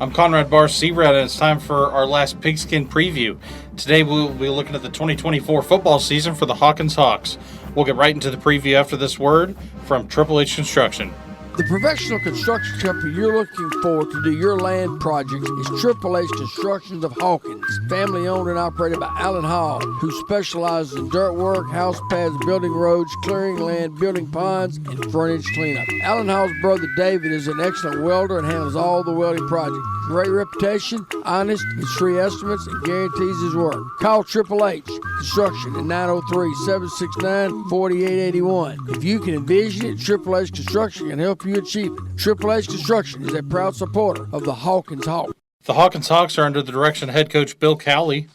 I'm Conrad Bahr, and it's time for our last pigskin preview. Today we'll be looking at the 2024 football season for the Hawkins Hawks. We'll get right into the preview after this word from Triple H Construction. The professional construction company you're looking for to do your land project is Triple H Constructions of Hawkins, family owned and operated by Alan Hall, who specializes in dirt work, house pads, building roads, clearing land, building ponds, and frontage cleanup. Alan Hall's brother David is an excellent welder and handles all the welding projects. Great reputation, honest, gets free estimates, and guarantees his work. Call Triple H Construction at 903-769-4881. If you can envision it, Triple H Construction can help you achieve it. Triple H Construction is a proud supporter of the Hawkins Hawks. The Hawkins Hawks are under the direction of head coach Bill Cowley.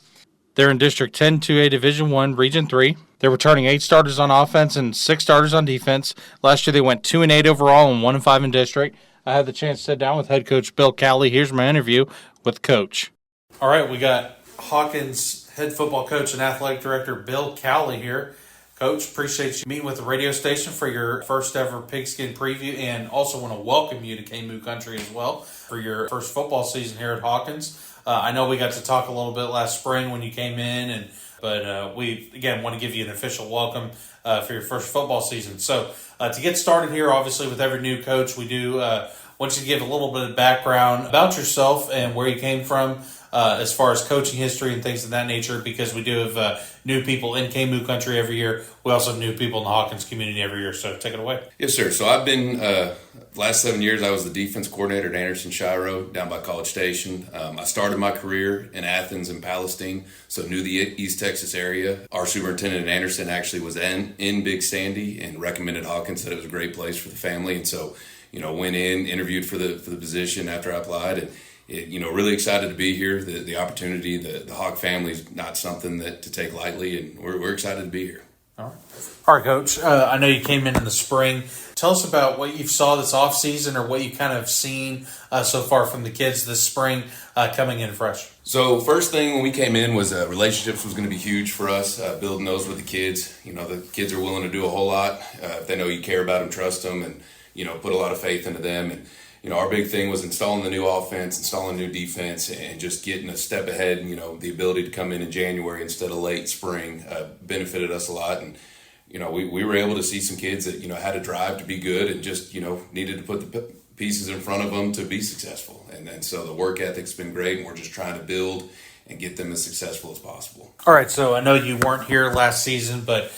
They're in District 10, 2A Division I, Region 3. They're returning 8 starters on offense and 6 starters on defense. Last year they went 2-8 overall and 1-5 in district. I had the chance to sit down with head coach Bill Cowley. Here's my interview with Coach. All right, we got Hawkins head football coach and athletic director Bill Cowley here. Coach, appreciate you meeting with the radio station for your first ever pigskin preview, and also want to welcome you to KMOO country as well for your first football season here at Hawkins. I know we got to talk a little bit last spring when you came in, but we, again, want to give you an official welcome for your first football season. So to get started here, obviously, with every new coach, we do want you to give a little bit of background about yourself and where you came from as far as coaching history and things of that nature, because we do have new people in KMOO country every year. We also have new people in the Hawkins community every year. So take it away. Yes, sir. So I've been, last 7 years, I was the defense coordinator at Anderson Shiro down by College Station. I started my career in Athens and Palestine, so knew the East Texas area. Our superintendent at Anderson actually was in Big Sandy and recommended Hawkins, said it was a great place for the family. And so, went in, interviewed for the position after I applied, and really excited to be here. The opportunity, the Hawk family is not something to take lightly, and we're excited to be here. All right, Coach. I know you came in the spring. Tell us about what you saw this offseason, or what you kind of seen so far from the kids this spring coming in fresh. So first thing when we came in was relationships was going to be huge for us, building those with the kids. The kids are willing to do a whole lot if they know you care about them, trust them, and put a lot of faith into them. And our big thing was installing the new offense, installing new defense, and just getting a step ahead. The ability to come in January instead of late spring benefited us a lot. And, we were able to see some kids that, had a drive to be good and just, needed to put the pieces in front of them to be successful. And so the work ethic's been great, and we're just trying to build and get them as successful as possible. All right, so I know you weren't here last season, but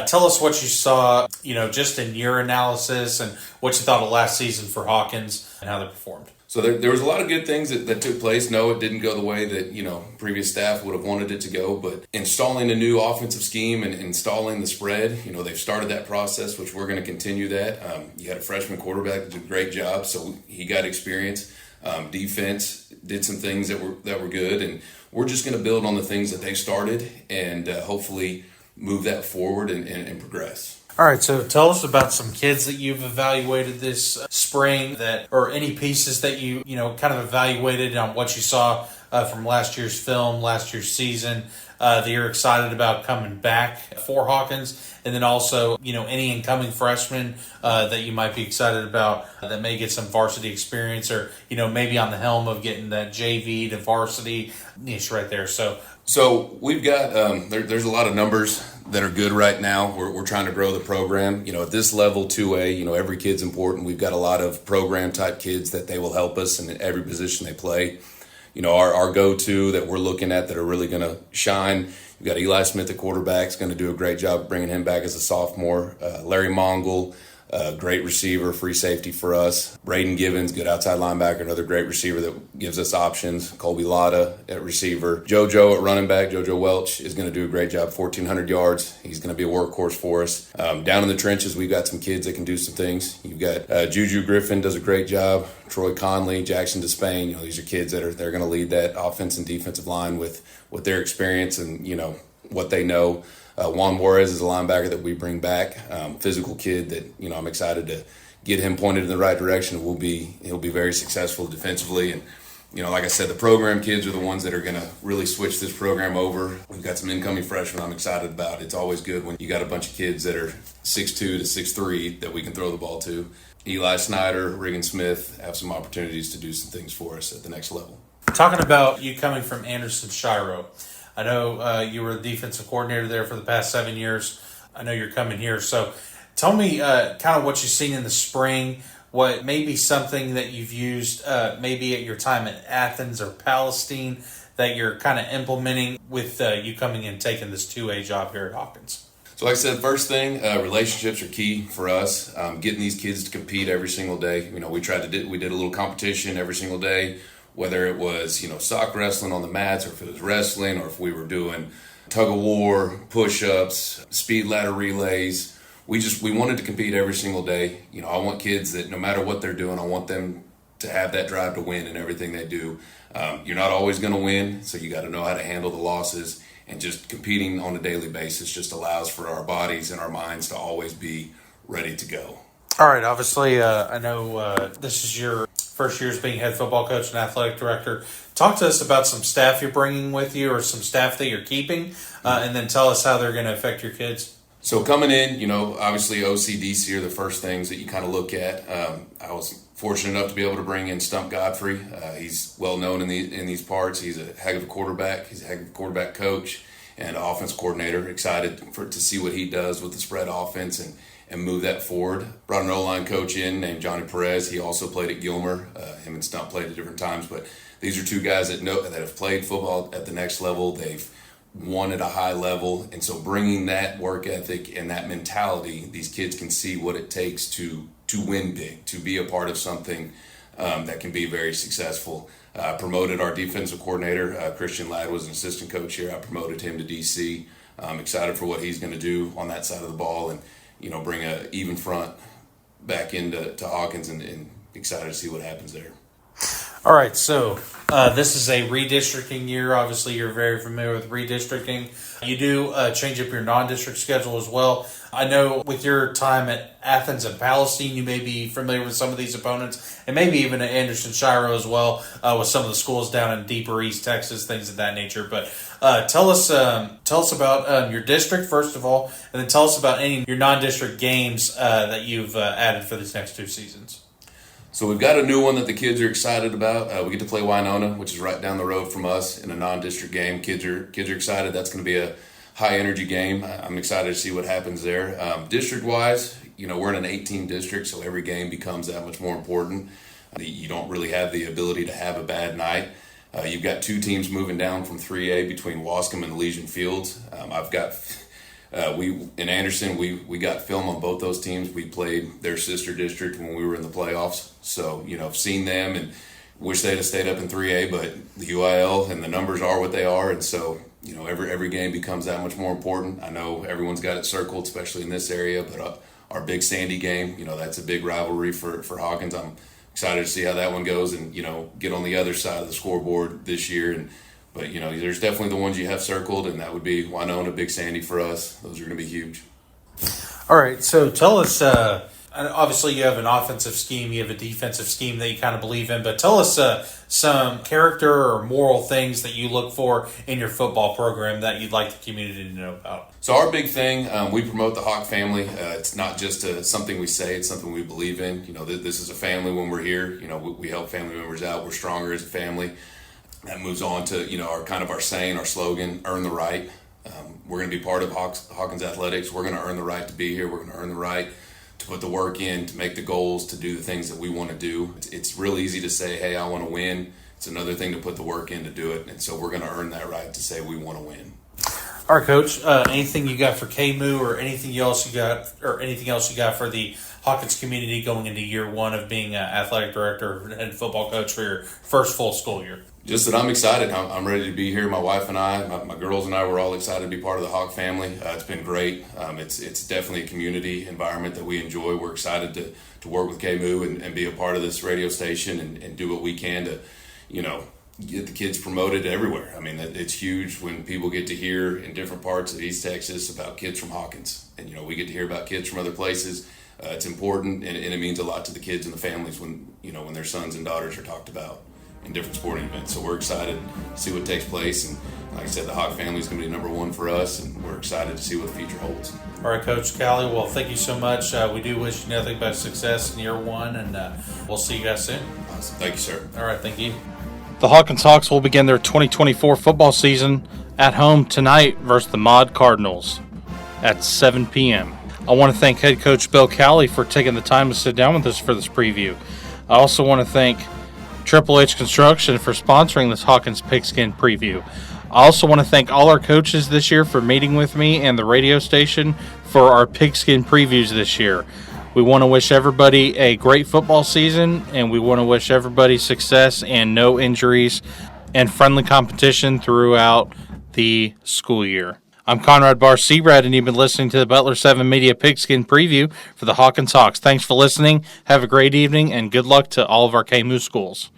tell us what you saw, just in your analysis, and what you thought of last season for Hawkins and how they performed. So there was a lot of good things that took place. No, it didn't go the way that, previous staff would have wanted it to go, but installing a new offensive scheme and installing the spread, they've started that process, which we're going to continue that. You had a freshman quarterback that did a great job, so he got experience. Defense did some things that were good, and we're just going to build on the things that they started and hopefully move that forward and progress. All right, so tell us about some kids that you've evaluated this spring, or any pieces that you kind of evaluated on what you saw from last year's film, last year's season, that you're excited about coming back for Hawkins, and then also, any incoming freshmen that you might be excited about that may get some varsity experience, or, maybe on the helm of getting that JV to varsity niche right there. So we've got, there's a lot of numbers that are good right now. We're trying to grow the program. At this level, 2A, every kid's important. We've got a lot of program-type kids that they will help us in every position they play. Our go-to that we're looking at that are really going to shine. We've got Eli Smith, the quarterback, going to do a great job bringing him back as a sophomore. Larry Mongol, great receiver, free safety for us. Braden Gibbons, good outside linebacker, another great receiver that gives us options. Colby Lotta at receiver. JoJo at running back. JoJo Welch is going to do a great job, 1,400 yards. He's going to be a workhorse for us. Down in the trenches, we've got some kids that can do some things. You've got Juju Griffin does a great job. Troy Conley, Jackson Despain. These are kids that they're going to lead that offense and defensive line with their experience and, what they know. Juan Juarez is a linebacker that we bring back, physical kid that, I'm excited to get him pointed in the right direction. He'll be very successful defensively. And, like I said, the program kids are the ones that are going to really switch this program over. We've got some incoming freshmen I'm excited about. It's always good when you got a bunch of kids that are 6'2" to 6'3" that we can throw the ball to. Eli Snyder, Regan Smith have some opportunities to do some things for us at the next level. Talking about you coming from Anderson Shiro, I know you were the defensive coordinator there for the past 7 years. I know you're coming here. So tell me kind of what you've seen in the spring, what may be something that you've used maybe at your time at Athens or Palestine that you're kind of implementing with you coming in and taking this 2A job here at Hawkins. So like I said, first thing, relationships are key for us. Getting these kids to compete every single day. You know, we did a little competition every single day, whether it was, sock wrestling on the mats, or if it was wrestling, or if we were doing tug of war, push-ups, speed ladder relays. We wanted to compete every single day. I want kids that no matter what they're doing, I want them to have that drive to win in everything they do. You're not always going to win, so you got to know how to handle the losses. And just competing on a daily basis just allows for our bodies and our minds to always be ready to go. All right, obviously, I know this is your first year as being head football coach and athletic director. Talk to us about some staff you're bringing with you or some staff that you're keeping, and then tell us how they're going to affect your kids. So coming in, obviously OCDC are the first things that you kind of look at. I was fortunate enough to be able to bring in Stump Godfrey. He's well known in these parts. He's a heck of a quarterback. He's a heck of a quarterback coach and offense coordinator. Excited to see what he does with the spread offense and move that forward. Brought an O-line coach in named Johnny Perez. He also played at Gilmer. Him and Stump played at different times, but these are two guys that have played football at the next level. They've won at a high level, and so bringing that work ethic and that mentality, these kids can see what it takes to win big, to be a part of something that can be very successful. I promoted our defensive coordinator. Christian Ladd was an assistant coach here. I promoted him to DC. I'm excited for what he's going to do on that side of the ball and, bring a even front back into Hawkins and excited to see what happens there. All right, so this is a redistricting year. Obviously, you're very familiar with redistricting. You do change up your non-district schedule as well. I know with your time at Athens and Palestine, you may be familiar with some of these opponents, and maybe even at Anderson Shiro as well, with some of the schools down in deeper East Texas, things of that nature. But tell us about your district, first of all, and then tell us about any of your non-district games that you've added for these next 2 seasons. So we've got a new one that the kids are excited about. We get to play Winona, which is right down the road from us in a non-district game. Kids are excited. That's going to be a high-energy game. I'm excited to see what happens there. District-wise, we're in an 18 district, so every game becomes that much more important. You don't really have the ability to have a bad night. You've got 2 teams moving down from 3A between Wascom and Elysian Fields. In Anderson, we got film on both those teams. We played their sister district when we were in the playoffs. So, I've seen them and wish they'd have stayed up in 3A, but the UIL and the numbers are what they are. And so, every game becomes that much more important. I know everyone's got it circled, especially in this area, but our Big Sandy game, that's a big rivalry for Hawkins. I'm excited to see how that one goes and, get on the other side of the scoreboard this year. But, there's definitely the ones you have circled, and that would be Winona, Big Sandy for us. Those are going to be huge. All right, so tell us, obviously you have an offensive scheme, you have a defensive scheme that you kind of believe in, but tell us some character or moral things that you look for in your football program that you'd like the community to know about. So our big thing, we promote the Hawk family. It's not just something we say, it's something we believe in. This is a family when we're here. We help family members out. We're stronger as a family. That moves on to, our saying, our slogan, earn the right. We're going to be part of Hawkins Athletics. We're going to earn the right to be here. We're going to earn the right to put the work in, to make the goals, to do the things that we want to do. It's real easy to say, hey, I want to win. It's another thing to put the work in to do it. And so we're going to earn that right to say we want to win. All right, Coach, anything you got for KMOO or anything else you got for the Hawkins community going into year 1 of being an athletic director and football coach for your first full school year? Just that I'm excited. I'm ready to be here. My wife and I, my girls and I, were all excited to be part of the Hawk family. It's been great. It's definitely a community environment that we enjoy. We're excited to work with KMOO and be a part of this radio station and do what we can to, get the kids promoted everywhere. I mean, it's huge when people get to hear in different parts of East Texas about kids from Hawkins. And, we get to hear about kids from other places. It's important, and it means a lot to the kids and the families when their sons and daughters are talked about and different sporting events. So we're excited to see what takes place. And like I said, the Hawk family is going to be number one for us, and we're excited to see what the future holds. All right, Coach Cowley, well, thank you so much. We do wish you nothing but success in year one, and we'll see you guys soon. Awesome. Thank you, sir. All right, thank you. The Hawkins Hawks will begin their 2024 football season at home tonight versus the Mod Cardinals at 7 p.m. I want to thank head coach Bill Cowley for taking the time to sit down with us for this preview. I also want to thank Triple H Construction for sponsoring this Hawkins Pigskin preview. I also want to thank all our coaches this year for meeting with me and the radio station for our Pigskin previews this year. We want to wish everybody a great football season, and we want to wish everybody success and no injuries and friendly competition throughout the school year. I'm Conrad Bahr, Seabrad, and you've been listening to the Butler7media Pigskin preview for the Hawkins Hawks. Thanks for listening. Have a great evening, and good luck to all of our KMOO schools.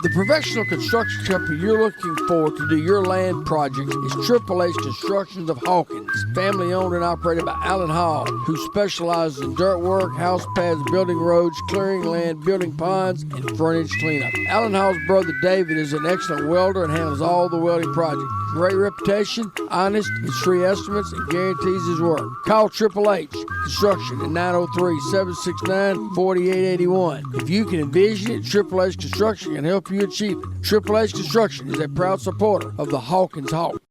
The professional construction company you're looking for to do your land project is Triple H Constructions of Hawkins, family owned and operated by Alan Hall, who specializes in dirt work, house pads, building roads, clearing land, building ponds, and frontage cleanup. Alan Hall's brother David is an excellent welder and handles all the welding projects. Great reputation, honest, his free estimates, and guarantees his work. Call Triple H Construction at 903-769-4881. If you can envision it, Triple H Construction can help you achieve it. Triple H Construction is a proud supporter of the Hawkins Hawks.